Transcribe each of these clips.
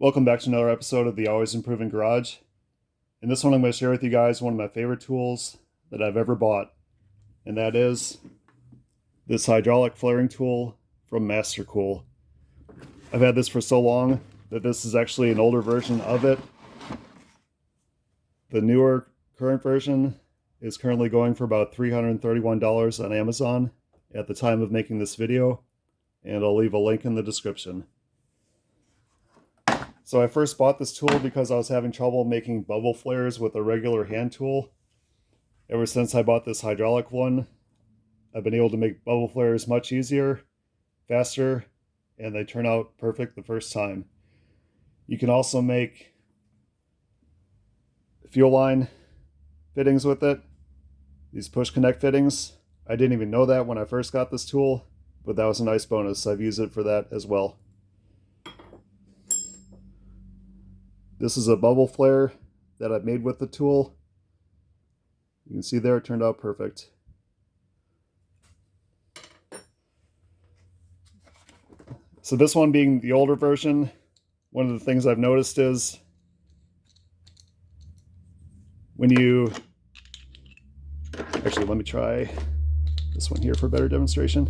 Welcome back to another episode of the Always Improving Garage. In this one, I'm going to share with you guys one of my favorite tools that I've ever bought, and that is this hydraulic flaring tool from Mastercool. I've had this for so long that this is actually an older version of it. The newer current version is currently going for about $331 on Amazon at the time of making this video, and I'll leave a link in the description. So I first bought this tool because I was having trouble making bubble flares with a regular hand tool. Ever since I bought this hydraulic one, I've been able to make bubble flares much easier, faster, and they turn out perfect the first time. You can also make fuel line fittings with it, these push connect fittings. I didn't even know that when I first got this tool, but that was a nice bonus. I've used it for that as well. This is a bubble flare that I've made with the tool. You can see there it turned out perfect. So this one being the older version, one of the things I've noticed is when you, actually let me try this one here for a better demonstration.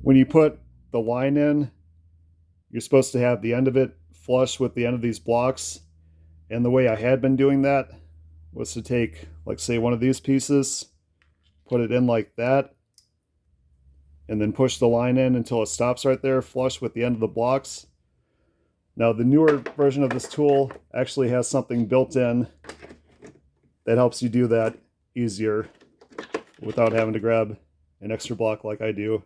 When you put the line in, you're supposed to have the end of it flush with the end of these blocks. And the way I had been doing that was to take, like, say, one of these pieces, put it in like that, and then push the line in until it stops right there, flush with the end of the blocks. Now, the newer version of this tool actually has something built in that helps you do that easier without having to grab an extra block like I do.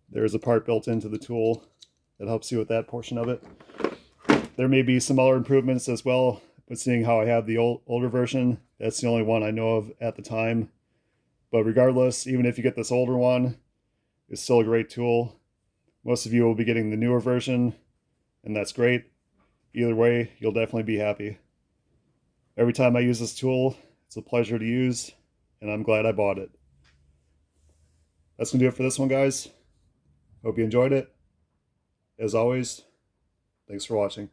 There's a part built into the tool that helps you with that portion of it. There may be some other improvements as well, but seeing how I have the older version, that's the only one I know of at the time. But regardless, even if you get this older one, it's still a great tool. Most of you will be getting the newer version, and that's great. Either way, you'll definitely be happy. Every time I use this tool, it's a pleasure to use, and I'm glad I bought it. That's going to do it for this one, guys. Hope you enjoyed it. As always, thanks for watching.